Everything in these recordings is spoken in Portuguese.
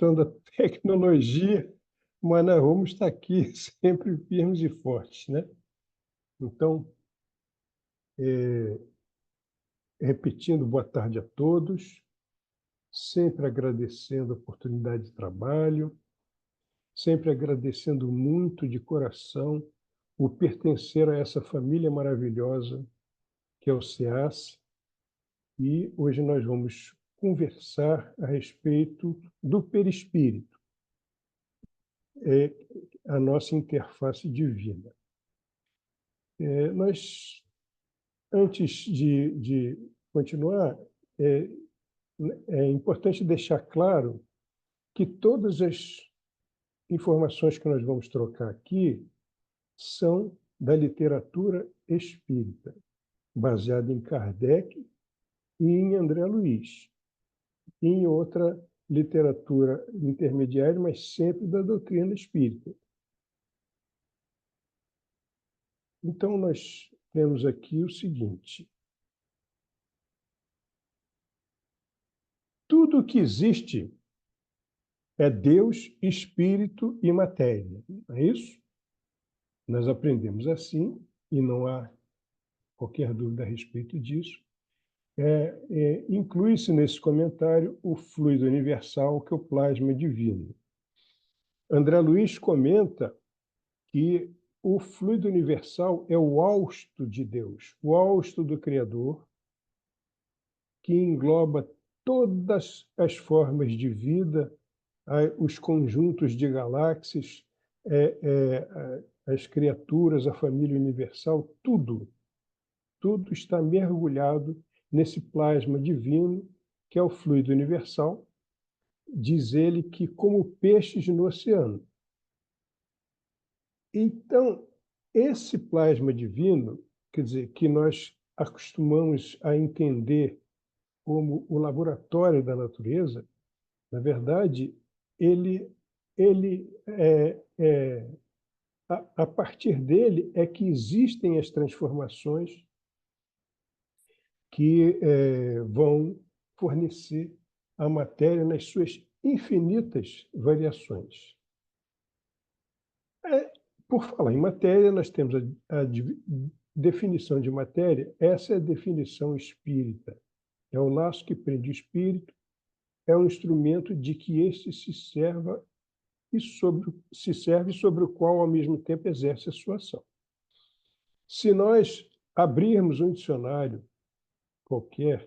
a tecnologia, mas nós vamos estar aqui sempre firmes e fortes, né? Então, repetindo, boa tarde a todos, sempre agradecendo a oportunidade de trabalho, sempre agradecendo muito de coração o pertencer a essa família maravilhosa que é o SEAS, e hoje nós vamos conversar a respeito do perispírito, a nossa interface divina. Antes de continuar, é importante deixar claro que todas as informações que nós vamos trocar aqui são da literatura espírita, baseada em Kardec e em André Luiz, e em outra literatura intermediária, mas sempre da doutrina espírita. Então, nós temos aqui o seguinte: tudo que existe é Deus, espírito e matéria. Não é isso? Nós aprendemos assim, e não há qualquer dúvida a respeito disso. Inclui-se nesse comentário o fluido universal, que é o plasma divino. André Luiz comenta que o fluido universal é o hausto de Deus, o hausto do Criador, que engloba todas as formas de vida, os conjuntos de galáxias, as criaturas, a família universal, tudo está mergulhado nesse plasma divino, que é o fluido universal. Diz ele que como peixes no oceano. Então, esse plasma divino, quer dizer, que nós acostumamos a entender como o laboratório da natureza, na verdade, a partir dele é que existem as transformações que vão fornecer a matéria nas suas infinitas variações. Por falar em matéria, nós temos a definição de matéria. Essa é a definição espírita. É o laço que prende o espírito, é um instrumento de que este se serve sobre o qual, ao mesmo tempo, exerce a sua ação. Se nós abrirmos um dicionário qualquer,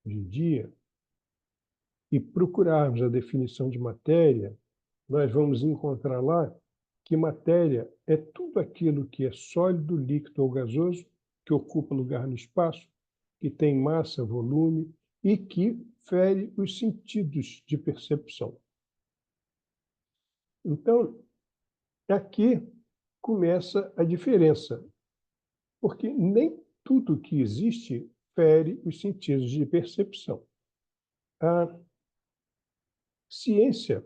hoje em dia, e procurarmos a definição de matéria, nós vamos encontrar lá que matéria é tudo aquilo que é sólido, líquido ou gasoso, que ocupa lugar no espaço, que tem massa, volume e que fere os sentidos de percepção. Então, aqui começa a diferença, porque nem tudo que existe fere os sentidos de percepção. A ciência,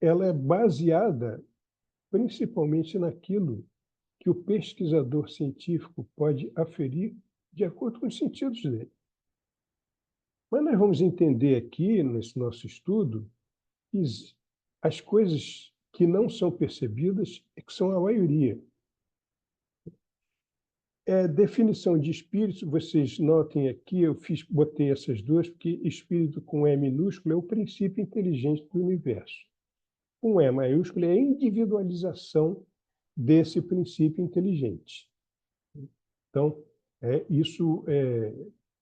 ela é baseada principalmente naquilo que o pesquisador científico pode aferir de acordo com os sentidos dele. Mas nós vamos entender aqui, nesse nosso estudo, que as coisas que não são percebidas é que são a maioria. Definição de espírito, vocês notem aqui, botei essas duas, porque espírito com E minúsculo é o princípio inteligente do universo. Com E maiúsculo é a individualização desse princípio inteligente. Então,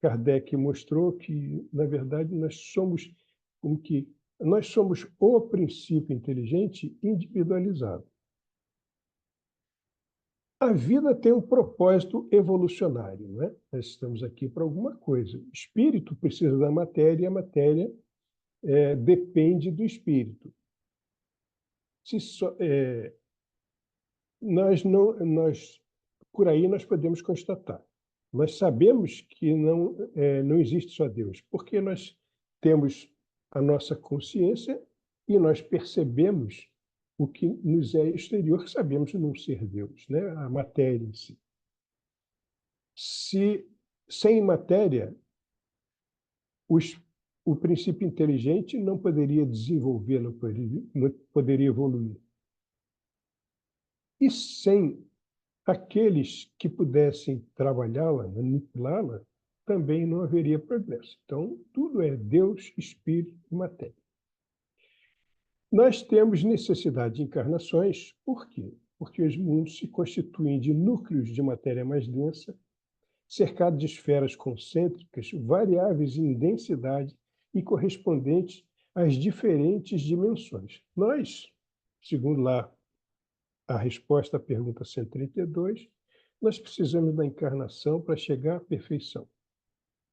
Kardec mostrou que, na verdade, nós somos o princípio inteligente individualizado. A vida tem um propósito evolucionário, não é? Nós estamos aqui para alguma coisa. O espírito precisa da matéria e a matéria depende do espírito. Por aí nós podemos constatar. Nós sabemos que não existe só Deus, porque nós temos a nossa consciência e nós percebemos o que nos é exterior, que sabemos não ser Deus, né? A matéria em si. Sem matéria, o princípio inteligente não poderia desenvolver, não poderia evoluir. E sem aqueles que pudessem trabalhá-la, manipulá-la, também não haveria progresso. Então, tudo é Deus, Espírito e matéria. Nós temos necessidade de encarnações, por quê? Porque os mundos se constituem de núcleos de matéria mais densa, cercados de esferas concêntricas, variáveis em densidade e correspondentes às diferentes dimensões. Nós, segundo lá a resposta à pergunta 132, nós precisamos da encarnação para chegar à perfeição.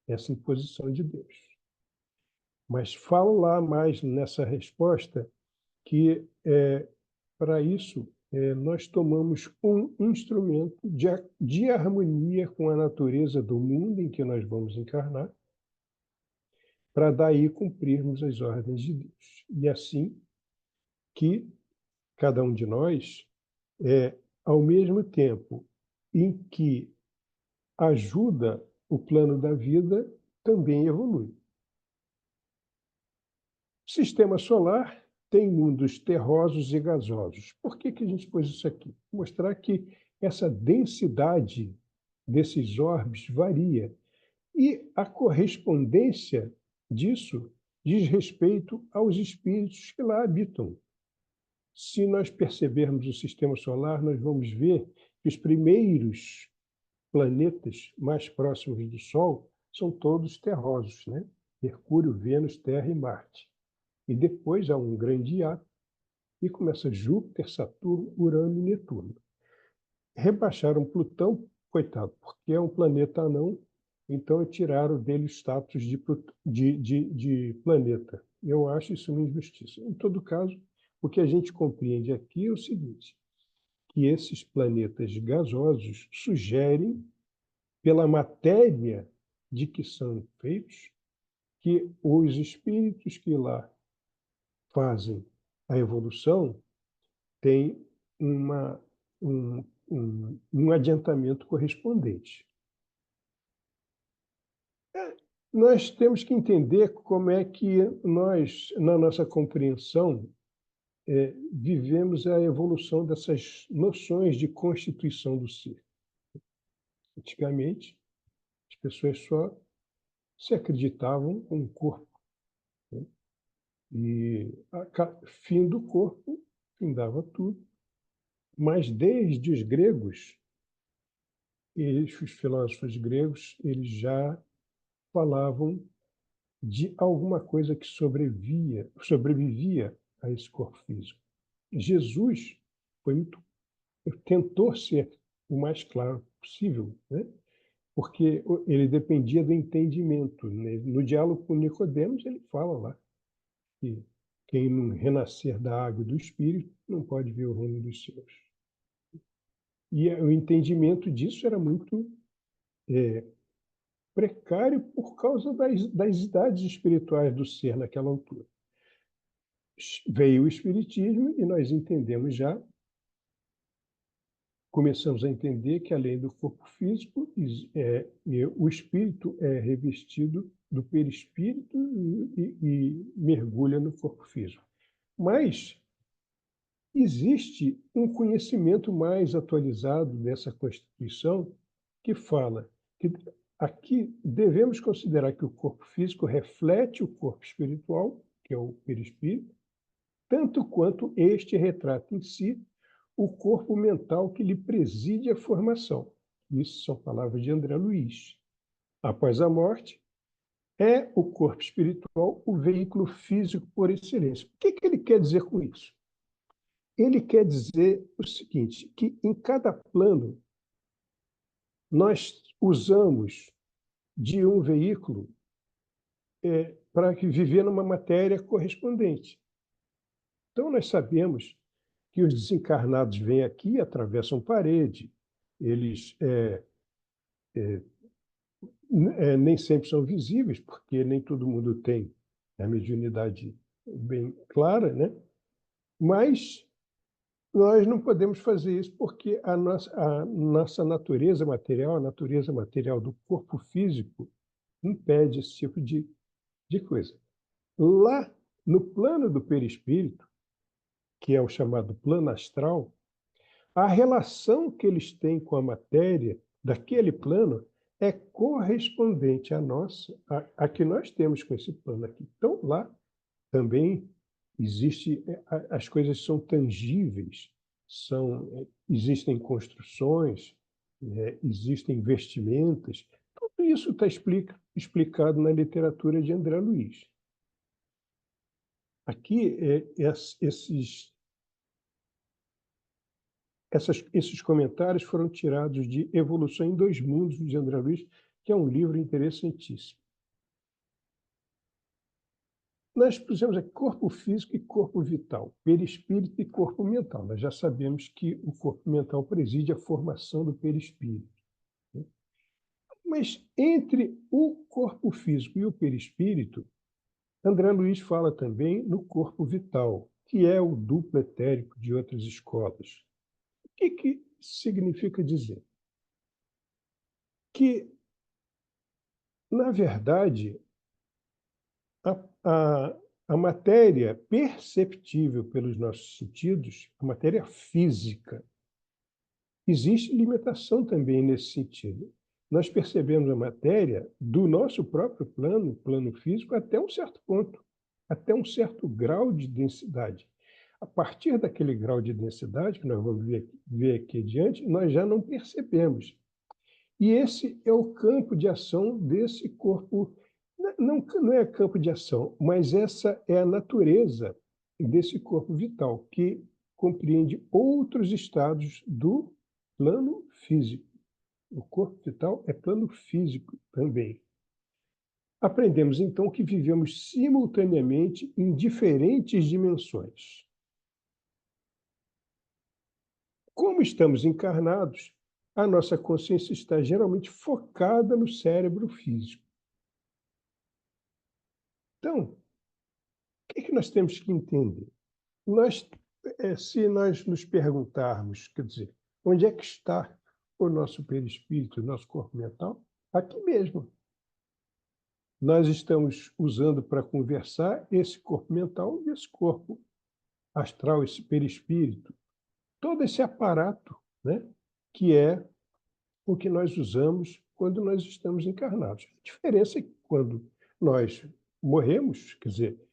Essa imposição de Deus. Mas falo lá mais nessa resposta que, para isso, nós tomamos um instrumento de harmonia com a natureza do mundo em que nós vamos encarnar, para daí cumprirmos as ordens de Deus. E assim que cada um de nós, ao mesmo tempo em que ajuda o plano da vida, também evolui. O sistema solar tem mundos terrosos e gasosos. Por que a gente pôs isso aqui? Mostrar que essa densidade desses orbes varia. E a correspondência disso diz respeito aos espíritos que lá habitam. Se nós percebermos o sistema solar, nós vamos ver que os primeiros planetas mais próximos do Sol são todos terrosos, né? Mercúrio, Vênus, Terra e Marte. E depois há um grande hiato e começa Júpiter, Saturno, Urano e Netuno. Rebaixaram Plutão, coitado, porque é um planeta anão, então tiraram dele o status de planeta. Eu acho isso uma injustiça. Em todo caso, o que a gente compreende aqui é o seguinte, que esses planetas gasosos sugerem, pela matéria de que são feitos, que os espíritos que lá fazem a evolução têm um adiantamento correspondente. Nós temos que entender como é que nós, na nossa compreensão, vivemos a evolução dessas noções de constituição do ser. Antigamente, as pessoas só se acreditavam com o corpo, né? E fim do corpo, findava tudo. Mas desde os gregos, os filósofos gregos, eles já falavam de alguma coisa que sobrevivia a esse corpo físico. Jesus tentou ser o mais claro possível, né? Porque ele dependia do entendimento, né? No diálogo com Nicodemos, ele fala lá que quem não renascer da água e do Espírito não pode ver o reino dos céus. E o entendimento disso era muito precário por causa das idades espirituais do ser naquela altura. Veio o Espiritismo e nós entendemos já, começamos a entender que além do corpo físico, o espírito é revestido do perispírito e mergulha no corpo físico. Mas existe um conhecimento mais atualizado dessa Constituição que fala que aqui devemos considerar que o corpo físico reflete o corpo espiritual, que é o perispírito, tanto quanto este retrata em si o corpo mental que lhe preside a formação. Isso são palavras de André Luiz. Após a morte, é o corpo espiritual o veículo físico por excelência. O que ele quer dizer com isso? Ele quer dizer o seguinte, que em cada plano nós usamos de um veículo para viver numa matéria correspondente. Então, nós sabemos que os desencarnados vêm aqui, atravessam parede, eles nem sempre são visíveis, porque nem todo mundo tem a mediunidade bem clara, né? Mas nós não podemos fazer isso porque a nossa natureza material, a natureza material do corpo físico, impede esse tipo de coisa. lá no plano do perispírito, que é o chamado plano astral, a relação que eles têm com a matéria daquele plano é correspondente à nossa, a que nós temos com esse plano aqui. Então, lá também existe, as coisas são tangíveis, existem construções, existem vestimentas, tudo isso está explicado na literatura de André Luiz. Aqui, esses comentários foram tirados de Evolução em Dois Mundos, de André Luiz, que é um livro interessantíssimo. Nós pusemos aqui corpo físico e corpo vital, perispírito e corpo mental. Nós já sabemos que o corpo mental preside a formação do perispírito. Mas entre o corpo físico e o perispírito, André Luiz fala também no corpo vital, que é o duplo etérico de outras escolas. O que significa dizer? Que, na verdade, a matéria perceptível pelos nossos sentidos, a matéria física, existe limitação também nesse sentido. Nós percebemos a matéria do nosso próprio plano físico, até um certo ponto, até um certo grau de densidade. A partir daquele grau de densidade, que nós vamos ver aqui adiante, nós já não percebemos. E esse é o campo de ação desse corpo. Não é campo de ação, mas essa é a natureza desse corpo vital, que compreende outros estados do plano físico. O corpo vital é plano físico também. Aprendemos, então, que vivemos simultaneamente em diferentes dimensões. Como estamos encarnados, a nossa consciência está geralmente focada no cérebro físico. Então, o que nós temos que entender? Se nós nos perguntarmos, quer dizer, onde é que está o nosso perispírito, o nosso corpo mental? Aqui mesmo. Nós estamos usando para conversar esse corpo mental e esse corpo astral, esse perispírito, todo esse aparato, né, que é o que nós usamos quando nós estamos encarnados. A diferença é que quando nós morremos, quer dizer,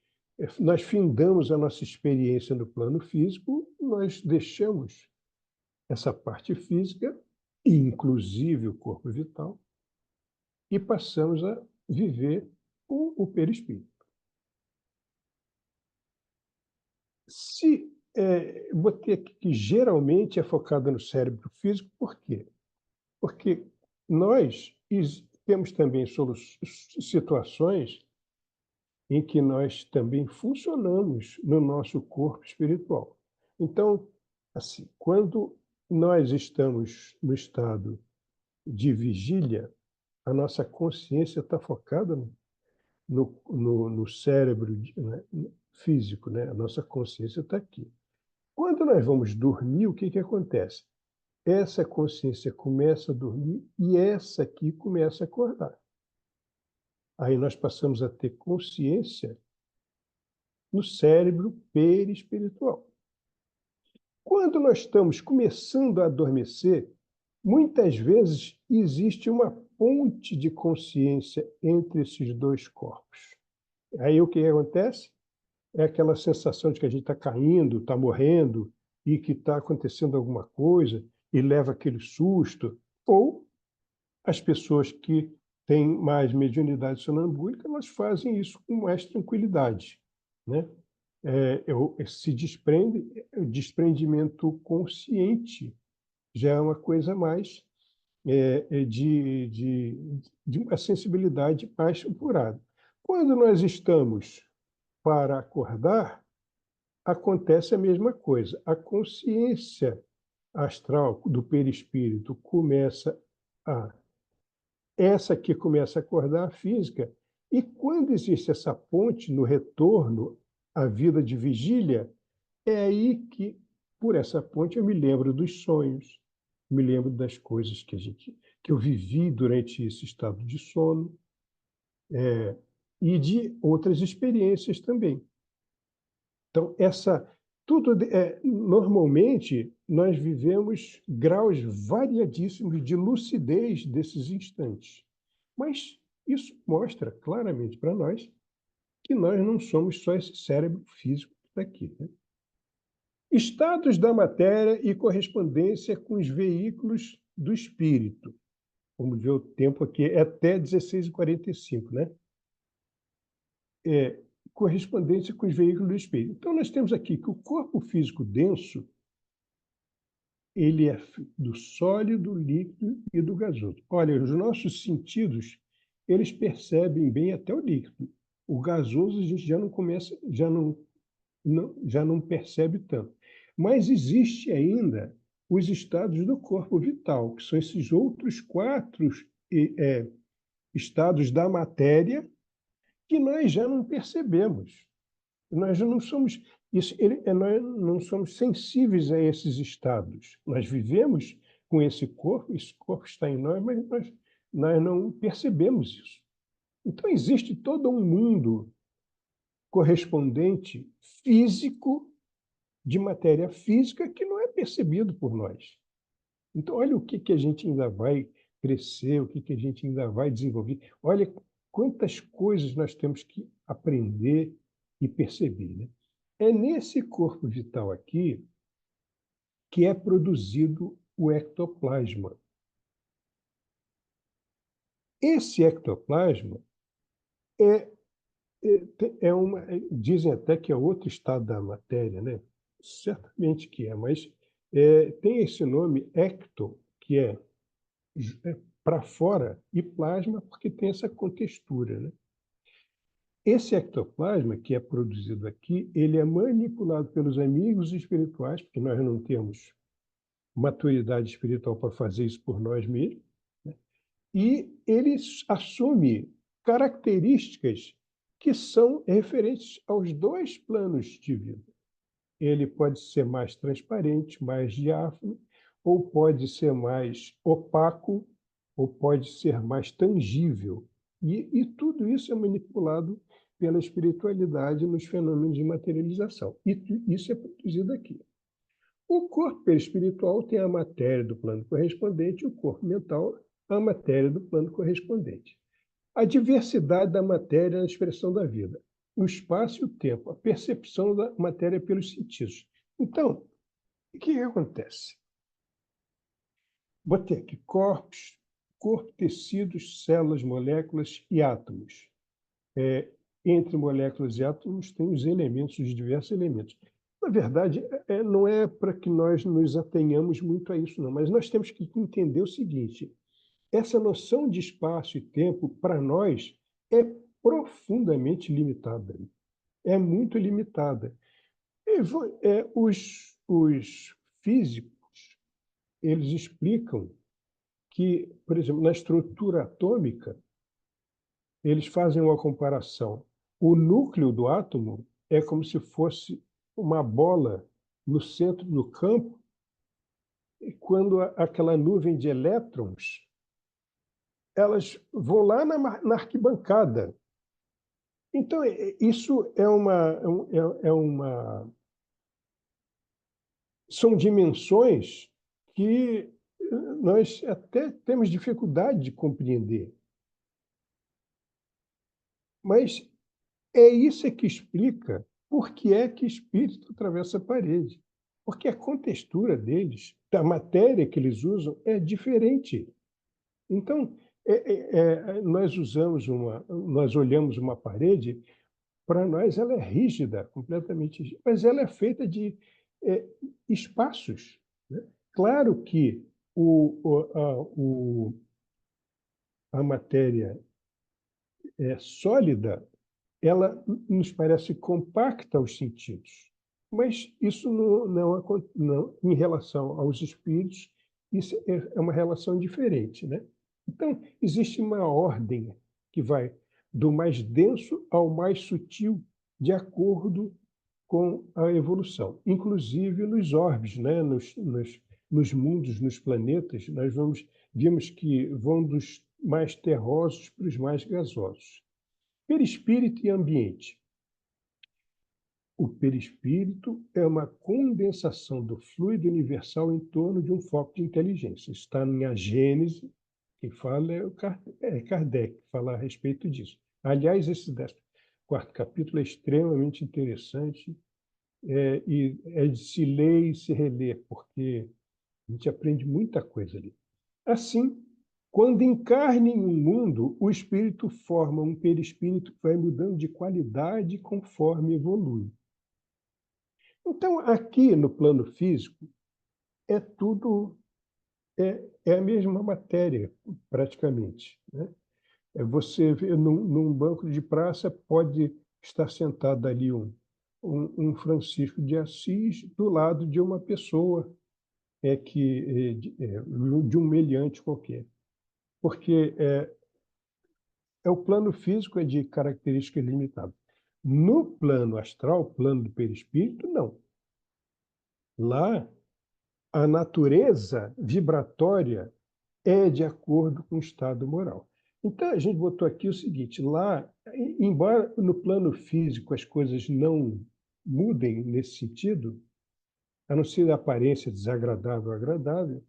nós findamos a nossa experiência no plano físico, nós deixamos essa parte física, inclusive o corpo vital, e passamos a viver o perispírito. Botei aqui que geralmente é focada no cérebro físico, por quê? Porque nós temos também situações em que nós também funcionamos no nosso corpo espiritual. Então, assim, quando nós estamos no estado de vigília, a nossa consciência está focada no cérebro, né, físico, né? A nossa consciência está aqui. Quando nós vamos dormir, o que acontece? Essa consciência começa a dormir e essa aqui começa a acordar. Aí nós passamos a ter consciência no cérebro perispiritual. Quando nós estamos começando a adormecer, muitas vezes existe uma ponte de consciência entre esses dois corpos. Aí o que acontece? É aquela sensação de que a gente está caindo, está morrendo, e que está acontecendo alguma coisa, e leva aquele susto. Ou as pessoas que têm mais mediunidade sonambúlica, elas fazem isso com mais tranquilidade, né? Se desprende, o desprendimento consciente já é uma coisa mais de uma sensibilidade mais apurada. Quando nós estamos para acordar, acontece a mesma coisa. A consciência astral do perispírito essa aqui começa a acordar a física, e quando existe essa ponte no retorno à vida de vigília, é aí que, por essa ponte, eu me lembro dos sonhos, me lembro das coisas que eu vivi durante esse estado de sono. e de outras experiências também. Então, normalmente, nós vivemos graus variadíssimos de lucidez desses instantes. Mas isso mostra claramente para nós que nós não somos só esse cérebro físico que está aqui, né? Estados da matéria e correspondência com os veículos do espírito. Vamos ver o tempo aqui, é até 16h45, né? Correspondência com os veículos do espírito. Então, nós temos aqui que o corpo físico denso, ele é do sólido, líquido e do gasoso. Olha, os nossos sentidos, eles percebem bem até o líquido. O gasoso a gente já não percebe tanto. Mas existe ainda os estados do corpo vital, que são esses outros 4 estados da matéria que nós já não percebemos. Nós já não somos nós não somos sensíveis a esses estados. Nós vivemos com esse corpo está em nós, mas nós não percebemos isso. Então, existe todo um mundo correspondente físico, de matéria física, que não é percebido por nós. Então, olha o que a gente ainda vai crescer, o que a gente ainda vai desenvolver. Olha quantas coisas nós temos que aprender e perceber, né? É nesse corpo vital aqui que é produzido o ectoplasma. Esse ectoplasma dizem até que é outro estado da matéria, né? Certamente que é, mas tem esse nome ecto, que é para fora, e plasma, porque tem essa contextura, né? Esse ectoplasma que é produzido aqui, ele é manipulado pelos amigos espirituais, porque nós não temos maturidade espiritual para fazer isso por nós mesmos, né? E ele assume características que são referentes aos 2 planos de vida. Ele pode ser mais transparente, mais diáfano, ou pode ser mais opaco, ou pode ser mais tangível. E tudo isso é manipulado pela espiritualidade nos fenômenos de materialização. E isso é produzido aqui. O corpo espiritual tem a matéria do plano correspondente, e o corpo mental a matéria do plano correspondente. A diversidade da matéria na expressão da vida, o espaço e o tempo, a percepção da matéria pelos sentidos. Então, o que acontece? Botei aqui corpo, tecidos, células, moléculas e átomos. Entre moléculas e átomos tem os elementos, os diversos elementos. Na verdade, não é para que nós nos atenhamos muito a isso, não, mas nós temos que entender o seguinte: essa noção de espaço e tempo, para nós, é profundamente limitada. É muito limitada. Os físicos, eles explicam que, por exemplo, na estrutura atômica, eles fazem uma comparação. O núcleo do átomo é como se fosse uma bola no centro do campo, e quando aquela nuvem de elétrons, elas vão lá na arquibancada. Então, isso são dimensões que nós até temos dificuldade de compreender. Mas é isso que explica por que é que espírito atravessa a parede. Porque a contextura deles, da matéria que eles usam, é diferente. Então, nós olhamos uma parede, para nós ela é rígida, completamente rígida, mas ela é feita de espaços, né? Claro que a matéria sólida, ela nos parece compacta aos sentidos, mas isso não, em relação aos espíritos, isso é uma relação diferente, né? Então, existe uma ordem que vai do mais denso ao mais sutil, de acordo com a evolução. Inclusive nos orbes, né? Nos mundos, nos planetas, vimos que vão dos mais terrosos para os mais gasosos. Perispírito e ambiente. O perispírito é uma condensação do fluido universal em torno de um foco de inteligência. Está na Gênese, quem fala é Kardec, que fala a respeito disso. Aliás, esse 14º capítulo é extremamente interessante e é de se ler e se reler, porque a gente aprende muita coisa ali. Assim, quando encarna em um mundo, o espírito forma um perispírito que vai mudando de qualidade conforme evolui. Então, aqui no plano físico, é tudo, é a mesma matéria, praticamente, né? Você vê num banco de praça, pode estar sentado ali um Francisco de Assis do lado de uma pessoa de um meliante qualquer. Porque o plano físico é de características limitadas. No plano astral, plano do perispírito, não. Lá, a natureza vibratória é de acordo com o estado moral. Então, a gente botou aqui o seguinte, lá, embora no plano físico as coisas não mudem nesse sentido, a não ser a aparência desagradável ou agradável,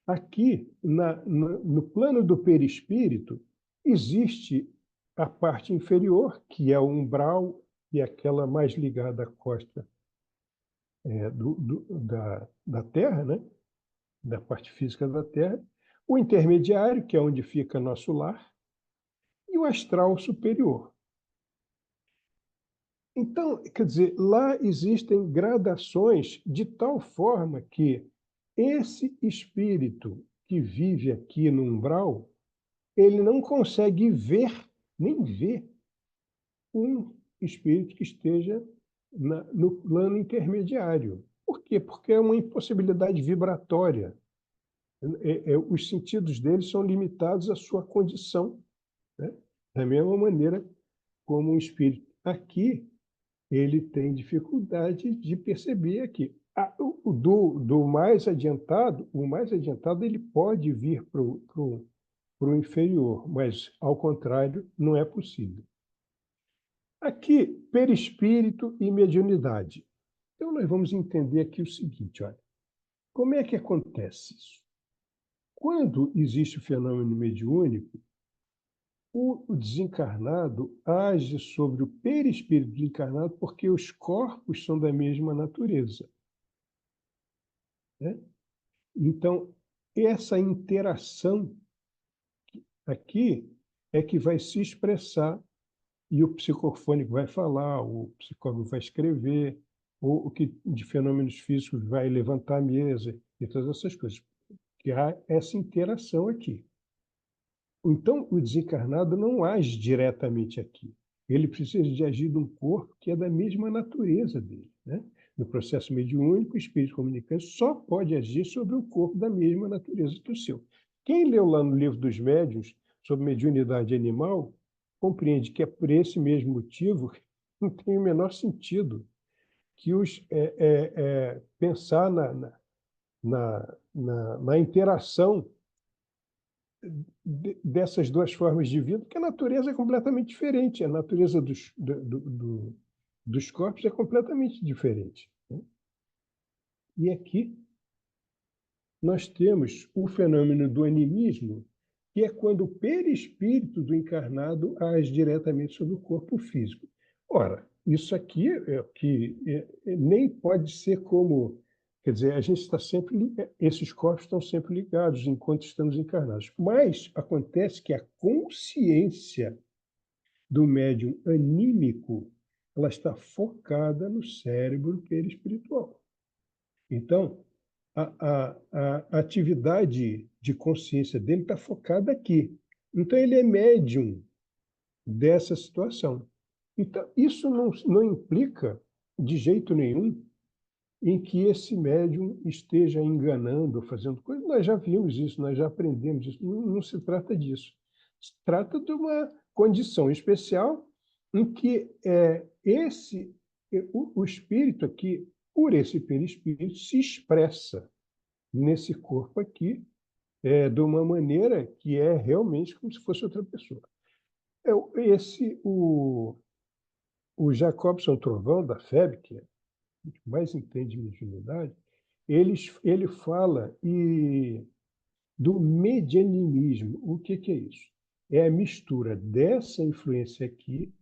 aqui, no plano do perispírito, existe a parte inferior, que é o umbral, e aquela mais ligada à costa da Terra, né? Da parte física da Terra, o intermediário, que é onde fica nosso lar, e o astral superior. Então, quer dizer, lá existem gradações de tal forma que esse espírito que vive aqui no umbral, ele não consegue ver, nem ver, um espírito que esteja no plano intermediário. Por quê? Porque é uma impossibilidade vibratória. Os sentidos dele são limitados à sua condição, né? Da mesma maneira como um espírito aqui, ele tem dificuldade de perceber aqui. Do mais adiantado, o mais adiantado ele pode vir para o inferior, mas, ao contrário, não é possível. Aqui, perispírito e mediunidade. Então, nós vamos entender aqui o seguinte, olha, como é que acontece isso? Quando existe o fenômeno mediúnico, o desencarnado age sobre o perispírito do encarnado porque os corpos são da mesma natureza, né? Então, essa interação aqui é que vai se expressar e o psicofônico vai falar, o psicólogo vai escrever, ou o que de fenômenos físicos vai levantar a mesa e todas essas coisas. Que há essa interação aqui. Então, o desencarnado não age diretamente aqui. Ele precisa de agir de um corpo que é da mesma natureza dele, né? No processo mediúnico, o espírito comunicante só pode agir sobre um corpo da mesma natureza do seu. Quem leu lá no livro dos médiuns sobre mediunidade animal, compreende que é por esse mesmo motivo que não tem o menor sentido que pensar na interação dessas duas formas de vida, porque a natureza é completamente diferente, a natureza dos corpos é completamente diferente, né? E aqui nós temos o fenômeno do animismo, que é quando o perispírito do encarnado age diretamente sobre o corpo físico. Ora, isso aqui nem pode ser como... Quer dizer, a gente está sempre... Esses corpos estão sempre ligados enquanto estamos encarnados. Mas acontece que a consciência do médium anímico, ela está focada no cérebro perispiritual. Então, a atividade de consciência dele está focada aqui. Então, ele é médium dessa situação. Então, isso não implica, de jeito nenhum, em que esse médium esteja enganando, fazendo coisas. Nós já vimos isso, nós já aprendemos isso. Não se trata disso. Se trata de uma condição especial em que o espírito aqui, por esse perispírito, se expressa nesse corpo aqui de uma maneira que é realmente como se fosse outra pessoa. O Jacobson Trovão, da FEB, que é o que mais entende mediunidade, ele fala do medianimismo. O que é isso? É a mistura dessa influência aqui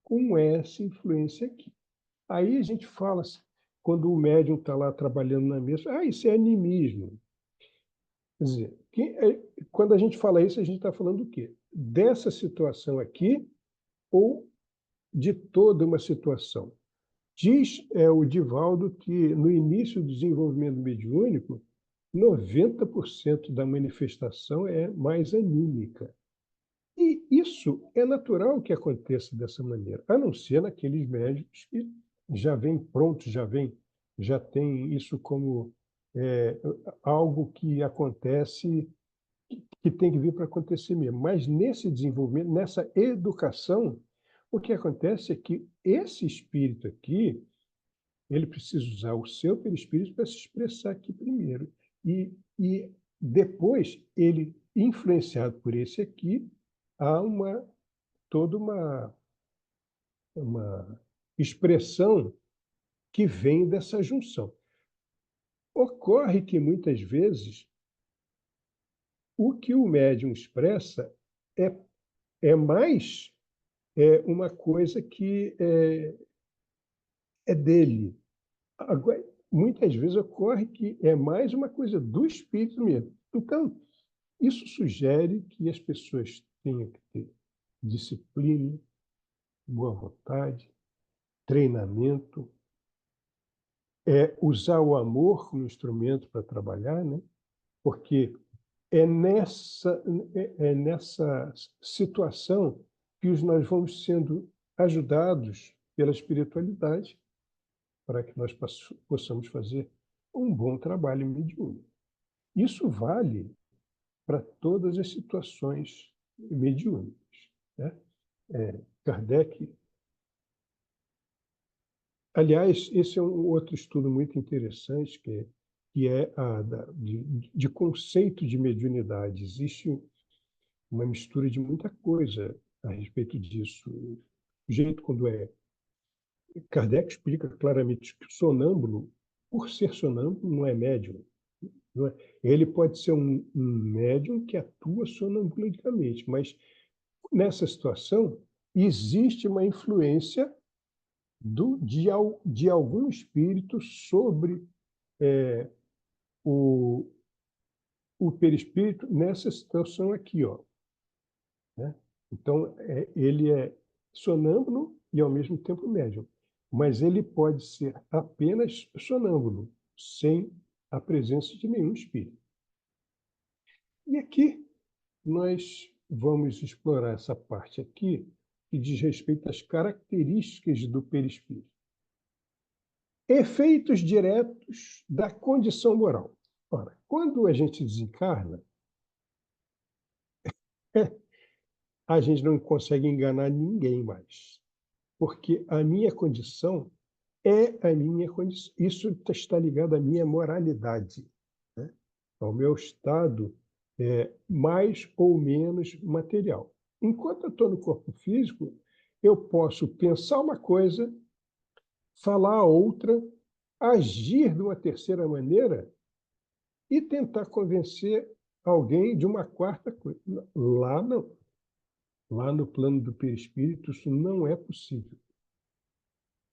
com essa influência aqui. Aí a gente fala, quando o médium está lá trabalhando na mesa, isso é animismo. Quer dizer, quando a gente fala isso, a gente está falando do quê? Dessa situação aqui ou de toda uma situação? Diz o Divaldo que, no início do desenvolvimento mediúnico, 90% da manifestação é mais anímica. E isso é natural que aconteça dessa maneira, a não ser naqueles médiuns que já vêm prontos, já tem isso como algo que acontece, que tem que vir para acontecer mesmo. Mas nesse desenvolvimento, nessa educação, o que acontece é que esse espírito aqui, ele precisa usar o seu perispírito para se expressar aqui primeiro. E depois, ele, influenciado por esse aqui, há toda uma expressão que vem dessa junção. Ocorre que, muitas vezes, o que o médium expressa é mais uma coisa que é dele. Agora, muitas vezes ocorre que é mais uma coisa do espírito mesmo. Então, isso sugere que as pessoas tenham que ter disciplina, boa vontade, treinamento, usar o amor como instrumento para trabalhar, né? Porque é nessa situação que nós vamos sendo ajudados pela espiritualidade para que nós possamos fazer um bom trabalho mediúnico. Isso vale para todas as situações mediúnicas, né? Kardec. Aliás, esse é um outro estudo muito interessante, que é de conceito de mediunidade. Existe uma mistura de muita coisa a respeito disso. O jeito quando Kardec explica claramente que o sonâmbulo, por ser sonâmbulo, não é médium. Não é? Ele pode ser um médium que atua sonambulicamente, mas nessa situação existe uma influência de algum espírito sobre o, o perispírito nessa situação aqui, ó, né? Então, ele é sonâmbulo e, ao mesmo tempo, médium. Mas ele pode ser apenas sonâmbulo, sem a presença de nenhum espírito. E aqui nós vamos explorar essa parte aqui, que diz respeito às características do perispírito. Efeitos diretos da condição moral. Ora, quando a gente desencarna, a gente não consegue enganar ninguém mais, porque a minha condição é a minha condição. Isso está ligado à minha moralidade, né? Ao meu estado mais ou menos material. Enquanto eu estou no corpo físico, eu posso pensar uma coisa, falar outra, agir de uma terceira maneira e tentar convencer alguém de uma quarta coisa. Lá não. Lá no plano do perispírito, isso não é possível.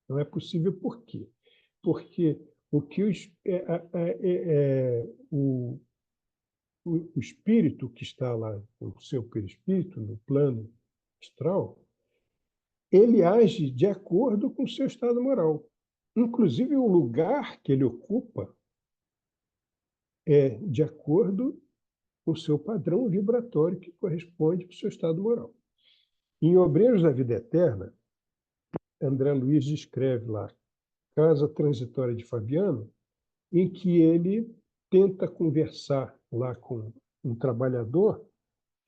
Não é possível por quê? Porque o que o espírito que está lá, o seu perispírito, no plano astral, ele age de acordo com o seu estado moral. Inclusive, o lugar que ele ocupa é de acordo com o seu padrão vibratório que corresponde ao seu estado moral. Em Obreiros da Vida Eterna, André Luiz descreve lá Casa Transitória de Fabiano, em que ele tenta conversar lá com um trabalhador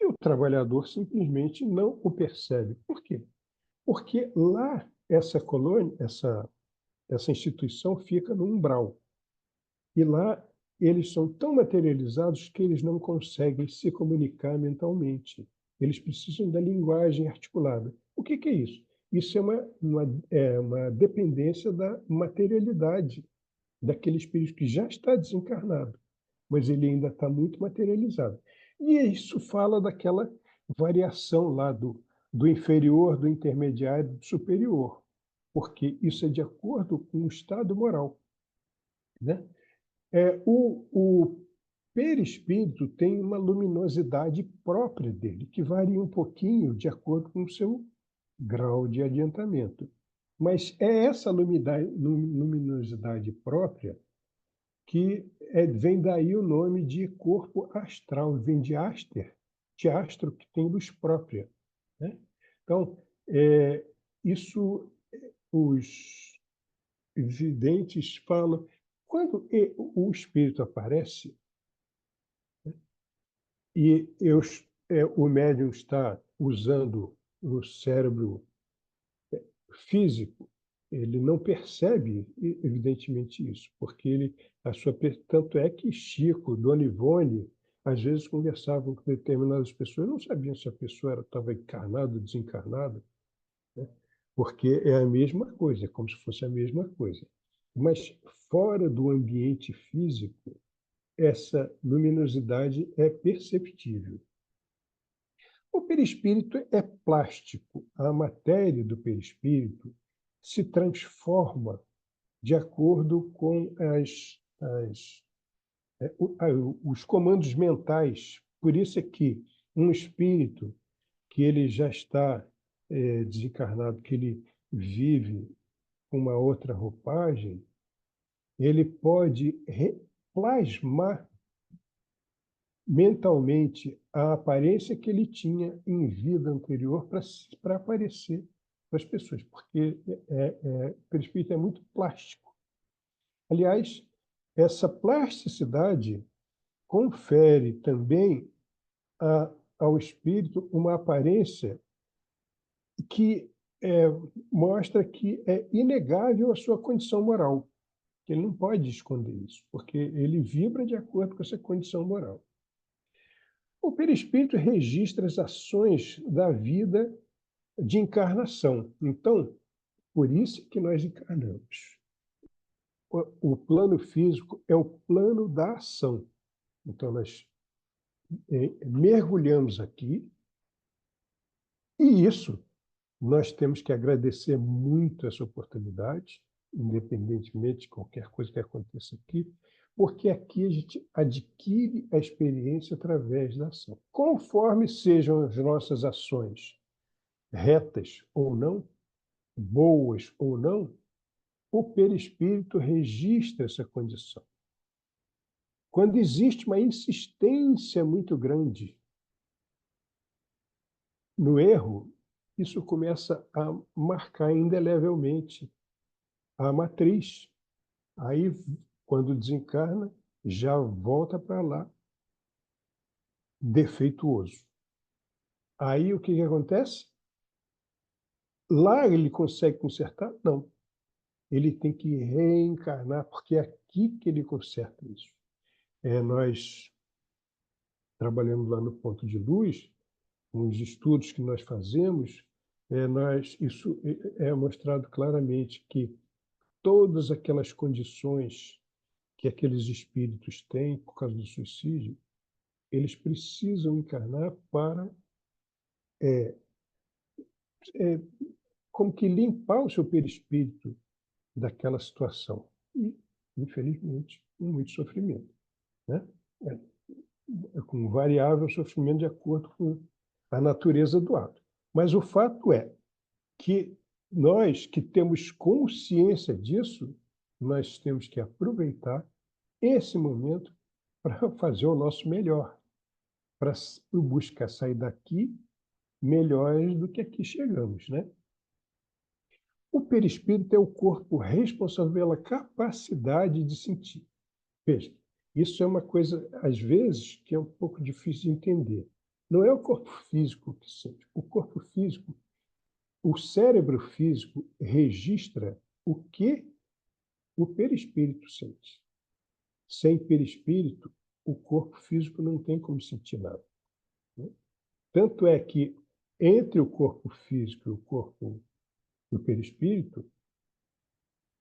e o trabalhador simplesmente não o percebe. Por quê? Porque lá essa colônia, essa instituição fica no umbral. E lá eles são tão materializados que eles não conseguem se comunicar mentalmente. eles precisam da linguagem articulada. O que é isso? Isso é uma dependência da materialidade daquele espírito que já está desencarnado, mas ele ainda está muito materializado. E isso fala daquela variação lá do inferior, do intermediário, do superior, porque isso é de acordo com o estado moral, né? O perispírito tem uma luminosidade própria dele, que varia um pouquinho de acordo com o seu grau de adiantamento. Mas é essa luminosidade própria que vem daí o nome de corpo astral, vem de astro, que tem luz própria, né? Então, isso os videntes falam. Quando o espírito aparece, e o médium está usando o cérebro físico, ele não percebe, evidentemente, isso, porque tanto é que Chico, Dona Ivone, às vezes conversavam com determinadas pessoas, não sabiam se a pessoa estava encarnada ou desencarnada, né? Porque é a mesma coisa, é como se fosse a mesma coisa. Mas fora do ambiente físico, essa luminosidade é perceptível. O perispírito é plástico. A matéria do perispírito se transforma de acordo com os comandos mentais. Por isso é que um espírito que ele já está desencarnado, que ele vive com uma outra roupagem, ele pode plasmar mentalmente a aparência que ele tinha em vida anterior para aparecer para as pessoas, porque o perispírito é muito plástico. Aliás, essa plasticidade confere também ao espírito uma aparência que mostra que é inegável a sua condição moral, que ele não pode esconder isso, porque ele vibra de acordo com essa condição moral. O perispírito registra as ações da vida de encarnação. Então, por isso que nós encarnamos. O plano físico é o plano da ação. Então, nós mergulhamos aqui, e isso nós temos que agradecer muito essa oportunidade, independentemente de qualquer coisa que aconteça aqui, porque aqui a gente adquire a experiência através da ação. Conforme sejam as nossas ações, retas ou não, boas ou não, o perispírito registra essa condição. Quando existe uma insistência muito grande no erro, isso começa a marcar indelevelmente a matriz. Aí, quando desencarna, já volta para lá defeituoso. Aí o que acontece? Lá ele consegue consertar? Não. Ele tem que reencarnar, porque é aqui que ele conserta isso. Nós trabalhamos lá no Ponto de Luz, com os estudos que nós fazemos, isso é mostrado claramente que todas aquelas condições que aqueles espíritos têm por causa do suicídio, eles precisam encarnar para como que limpar o seu perispírito daquela situação. E, infelizmente, com muito sofrimento, né? Com variável sofrimento de acordo com a natureza do ato. Mas o fato é que nós que temos consciência disso, nós temos que aproveitar esse momento para fazer o nosso melhor, para buscar sair daqui melhores do que aqui chegamos, né? O perispírito é o corpo responsável pela capacidade de sentir. Veja, isso é uma coisa, às vezes, que é um pouco difícil de entender. Não é o corpo físico que sente. O corpo físico, o cérebro físico registra o que o perispírito sente. Sem perispírito, o corpo físico não tem como sentir nada, né? Tanto é que entre o corpo físico e o corpo do perispírito,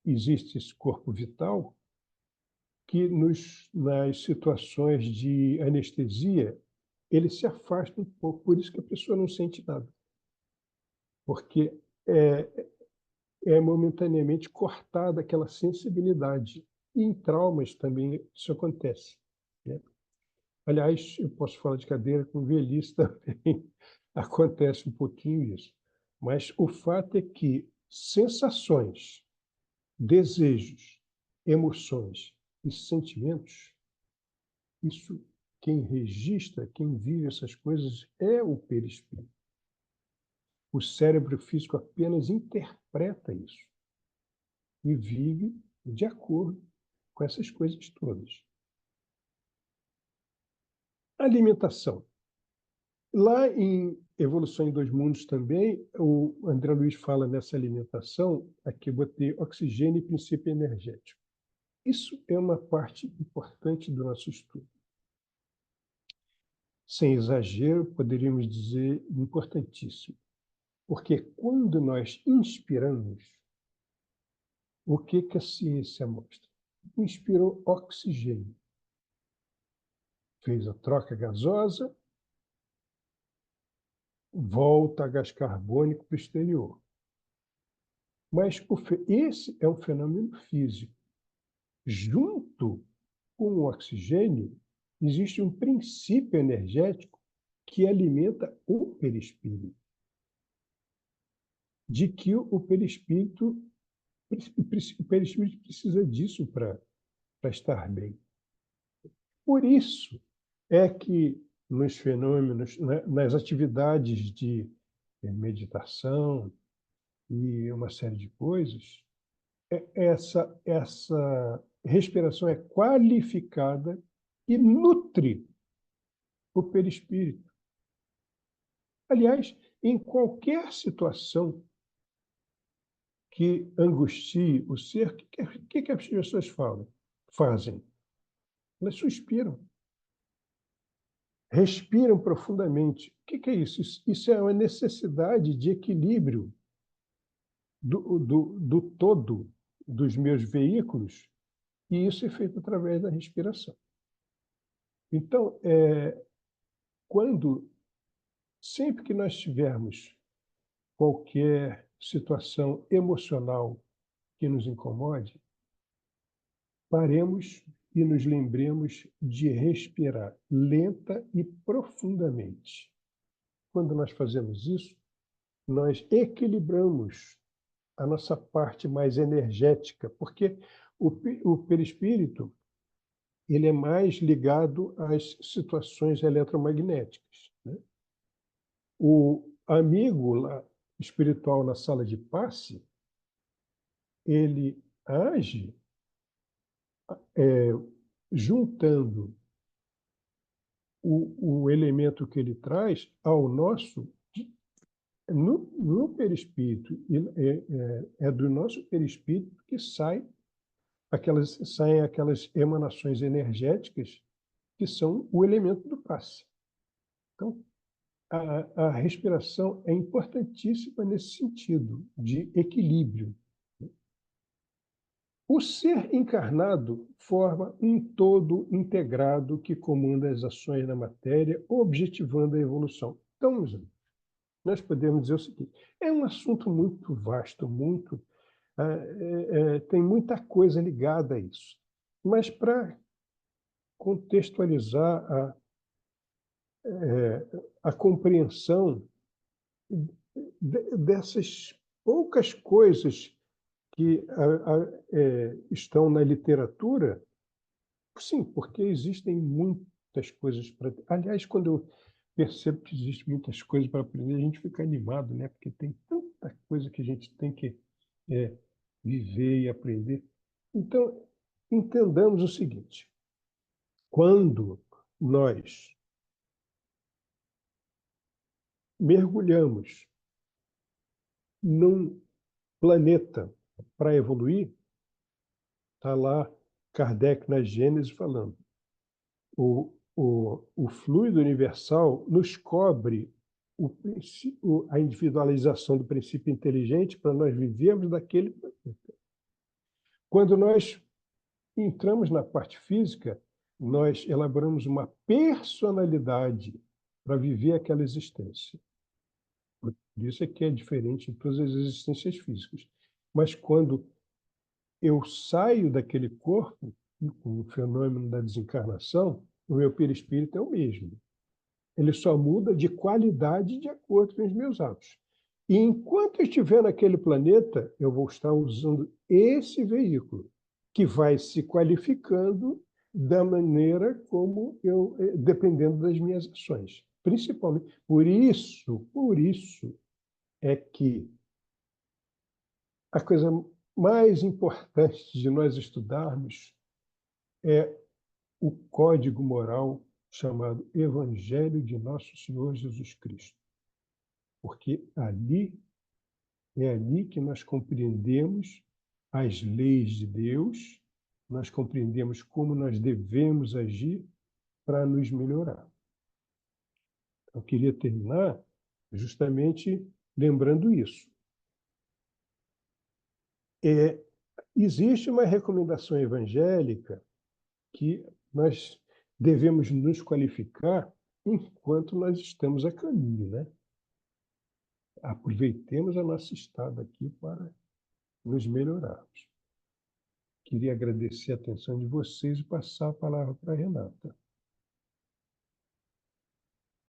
existe esse corpo vital que nas situações de anestesia, ele se afasta um pouco, por isso que a pessoa não sente nada. Porque é momentaneamente cortada aquela sensibilidade. E em traumas também isso acontece, né? Aliás, eu posso falar de cadeira com velhice também, acontece um pouquinho isso. Mas o fato é que sensações, desejos, emoções e sentimentos, isso, quem registra, quem vive essas coisas é o perispírito. O cérebro físico apenas interpreta isso e vive de acordo com essas coisas todas. Alimentação. Lá em Evolução em Dois Mundos também, o André Luiz fala nessa alimentação, aqui eu botei oxigênio e princípio energético. Isso é uma parte importante do nosso estudo. Sem exagero, poderíamos dizer importantíssimo. Porque quando nós inspiramos, o que a ciência mostra? Inspirou oxigênio. Fez a troca gasosa, volta a gás carbônico para o exterior. Mas esse é um fenômeno físico. Junto com o oxigênio, existe um princípio energético que alimenta o perispírito. De que o perispírito precisa disso para estar bem. Por isso é que nos fenômenos, nas atividades de meditação e uma série de coisas, essa respiração é qualificada e nutre o perispírito. Aliás, em qualquer situação que angustie o ser, o que as pessoas fazem? Elas suspiram. Respiram profundamente. O que é isso? Isso é uma necessidade de equilíbrio do todo dos meus veículos, e isso é feito através da respiração. Então, sempre que nós tivermos qualquer situação emocional que nos incomode, paremos e nos lembremos de respirar lenta e profundamente. Quando nós fazemos isso, nós equilibramos a nossa parte mais energética, porque o perispírito ele é mais ligado às situações eletromagnéticas, né? O amigo lá, espiritual na sala de passe, ele age juntando o elemento que ele traz ao nosso no perispírito. É do nosso perispírito que saem aquelas emanações energéticas que são o elemento do passe. Então, a respiração é importantíssima nesse sentido de equilíbrio. O ser encarnado forma um todo integrado que comanda as ações na matéria, objetivando a evolução. Então, nós podemos dizer o seguinte: é um assunto muito vasto, tem muita coisa ligada a isso. Mas para contextualizar a compreensão dessas poucas coisas que estão na literatura, sim, porque existem muitas coisas para... Aliás, quando eu percebo que existem muitas coisas para aprender, a gente fica animado, né? Porque tem tanta coisa que a gente tem que viver e aprender. Então, entendamos o seguinte: quando nós mergulhamos num planeta para evoluir, está lá Kardec na Gênese falando, o fluido universal nos cobre a individualização do princípio inteligente para nós vivermos daquele planeta. Quando nós entramos na parte física, nós elaboramos uma personalidade para viver aquela existência. Por isso é que é diferente de todas as existências físicas. Mas quando eu saio daquele corpo, com o fenômeno da desencarnação, o meu perispírito é o mesmo. Ele só muda de qualidade de acordo com os meus atos. E enquanto eu estiver naquele planeta, eu vou estar usando esse veículo, que vai se qualificando da maneira como eu, dependendo das minhas ações. Principalmente. Por isso é que a coisa mais importante de nós estudarmos é o código moral chamado Evangelho de Nosso Senhor Jesus Cristo. Porque é ali que nós compreendemos as leis de Deus, nós compreendemos como nós devemos agir para nos melhorar. Eu queria terminar justamente lembrando isso. Existe uma recomendação evangélica que nós devemos nos qualificar enquanto nós estamos a caminho, né? Aproveitemos a nossa estada aqui para nos melhorarmos. Queria agradecer a atenção de vocês e passar a palavra para a Renata.